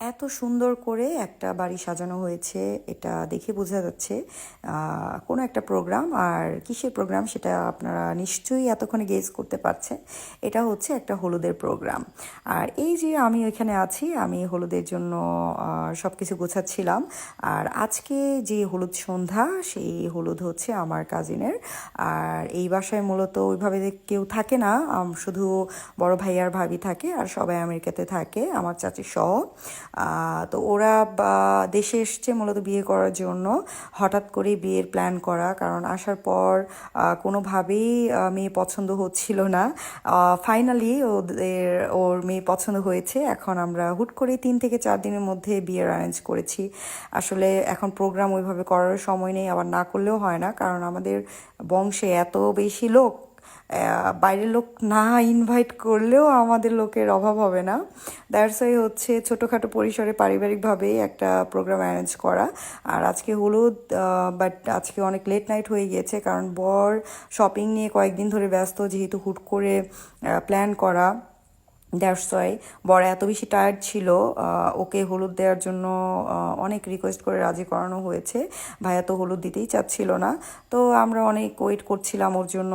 এত সুন্দর করে একটা বাড়ি সাজানো হয়েছে, এটা দেখে বোঝা যাচ্ছে কোনো একটা প্রোগ্রাম। আর কিসের প্রোগ্রাম সেটা আপনারা নিশ্চয়ই এতক্ষণে গেস করতে পারছেন। এটা হচ্ছে একটা হলুদের প্রোগ্রাম। আর এই যে আমি এখানে আছি, আমি হলুদের জন্য সব কিছু গোছাচ্ছিলাম। আর আজকে যে হলুদ সন্ধ্যা, সেই হলুদ হচ্ছে আমার কাজিনের। আর এই বাসায় মূলত ওইভাবে কেউ থাকে না, শুধু বড় ভাই আর ভাবি থাকে, আর সবাই আমেরিকাতে থাকে, আমার চাচি সহ। তো ওরা দেশে এসছে মূলত বিয়ে করার জন্য। হঠাৎ করে বিয়ের প্ল্যান করা, কারণ আসার পর কোনোভাবেই মেয়ে পছন্দ হচ্ছিল না। ফাইনালি ওর মেয়ে পছন্দ হয়েছে। এখন আমরা হুট করে 3 থেকে 4 দিনের মধ্যে বিয়ের অ্যারেঞ্জ করেছি। আসলে এখন প্রোগ্রাম ওইভাবে করার সময় নেই, আবার না করলেও হয় না, কারণ আমাদের বংশে এত বেশি লোক, বাইরের লোক না ইনভাইট করলেও আমাদের লোকের অভাব হবে না। দ্যাটস ওয়াই হচ্ছে ছোটোখাটো পরিসরে পারিবারিকভাবেই একটা প্রোগ্রাম অ্যারেঞ্জ করা। আর আজকে হলুদ, বাট আজকে অনেক লেট নাইট হয়ে গিয়েছে, কারণ বর শপিং নিয়ে কয়েকদিন ধরে ব্যস্ত, যেহেতু হুট করে প্ল্যান করা। দ্যাটস ওয়াই বর এত বেশি টায়ার্ড ছিল। ওকে হলুদ দেওয়ার জন্য অনেক রিকোয়েস্ট করে রাজি করানো হয়েছে। ভাইয়া তো হলুদ দিতেই চাচ্ছিল না। তো আমরা অনেক ওয়েট করছিলাম ওর জন্য।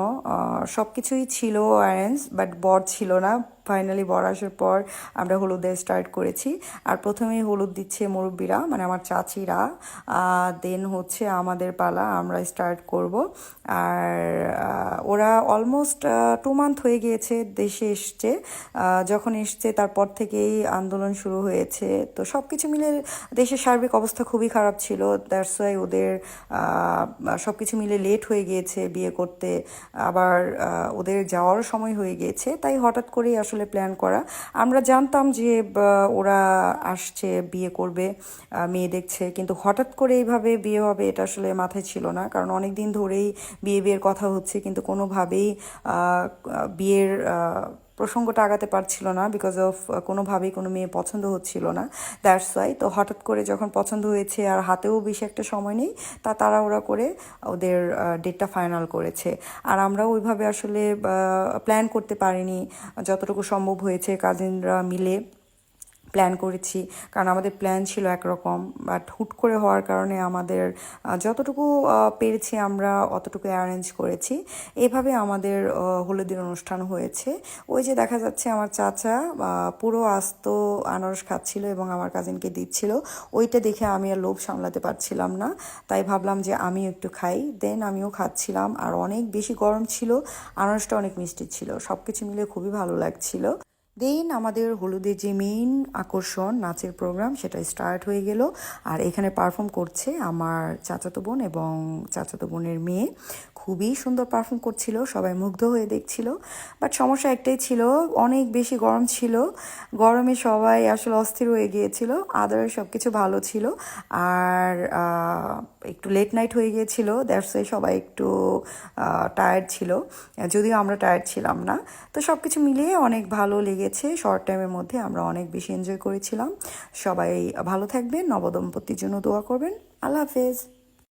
সব কিছুই ছিল অ্যারেঞ্জ, বাট বর ছিল না। ফাইনালি বর আসার পর আমরা হলুদ দিয়ে স্টার্ট করেছি। আর প্রথমেই হলুদ দিচ্ছে মুরব্বীরা, মানে আমার চাচিরা। দেন হচ্ছে আমাদের পালা, আমরা স্টার্ট করব। আর ওরা অলমোস্ট 2 মান্থ হয়ে গিয়েছে দেশে এসছে। যখন এসছে তারপর থেকেই আন্দোলন শুরু হয়েছে। তো সব কিছু মিলে দেশের সার্বিক অবস্থা খুবই খারাপ ছিল। দ্যাটস ওয়াই ওদের সব কিছু মিলে লেট হয়ে গিয়েছে বিয়ে করতে। আবার ওদের যাওয়ার সময় হয়ে গিয়েছে, তাই হঠাৎ করেই আসলে প্ল্যান করা। আমরা জানতাম যে ওরা আসছে, বিয়ে করবে, মেয়ে দেখছে, কিন্তু হঠাৎ করে এইভাবে বিয়ে হবে এটা আসলে মাথায় ছিল না, কারণ অনেক দিন ধরেই বিয়ের কথা হচ্ছে, কিন্তু কোনোভাবেই বিয়ের প্রসঙ্গটা আগাতে পারছিল না, বিকজ অফ কোনোভাবেই কোনো মেয়ে পছন্দ হচ্ছিল না। দ্যাটস ওয়াই তো হঠাৎ করে যখন পছন্দ হয়েছে, আর হাতেও বেশি একটা সময় নেই, তাড়াহুড়া করে ওদের ডেটটা ফাইনাল করেছে। আর আমরাও ওইভাবে আসলে প্ল্যান করতে পারিনি। যতটুকু সম্ভব হয়েছে কাজিনরা মিলে প্ল্যান করেছি, কারণ আমাদের প্ল্যান ছিল একরকম, বাট হুট করে হওয়ার কারণে আমাদের যতটুকু পেরেছি আমরা অতটুকু অ্যারেঞ্জ করেছি। এইভাবে আমাদের হলুদের অনুষ্ঠান হয়েছে। ওই যে দেখা যাচ্ছে আমার চাচা পুরো আস্ত আনারস খাচ্ছিল এবং আমার কাজিনকে দিচ্ছিল। ওইটা দেখে আমি আর লোভ সামলাতে পারছিলাম না, তাই ভাবলাম যে আমি একটু খাই। দেন আমিও খাচ্ছিলাম, আর অনেক বেশি গরম ছিল, আনারসটা অনেক মিষ্টি ছিল, সব কিছু মিলে খুবই ভালো লাগছিল। দেন আমাদের হলুদের যে মেইন আকর্ষণ, নাচের প্রোগ্রাম, সেটা স্টার্ট হয়ে গেল। আর এখানে পারফর্ম করছে আমার চাচাতো বোন এবং চাচাতো বোনের মেয়ে। খুবই সুন্দর পারফর্ম করছিল, সবাই মুগ্ধ হয়ে দেখছিল। বাট সমস্যা একটাই ছিল, অনেক বেশি গরম ছিল। গরমে সবাই আসলে অস্থির হয়ে গিয়েছিল। আদার সব কিছু ভালো ছিল। আর একটু লেট নাইট হয়ে গিয়েছিল, দ্যাটস ওয়াই সবাই একটু টায়ার্ড ছিল, যদিও আমরা টায়ার্ড ছিলাম না। তো সব কিছু মিলিয়ে অনেক ভালো লেগেছে। শর্ট টাইমের মধ্যে আমরা অনেক বেশি এনজয় করেছিলাম। সবাই ভালো থাকবেন, নবদম্পতির জন্য দোয়া করবেন। আল্লাহ হাফেজ।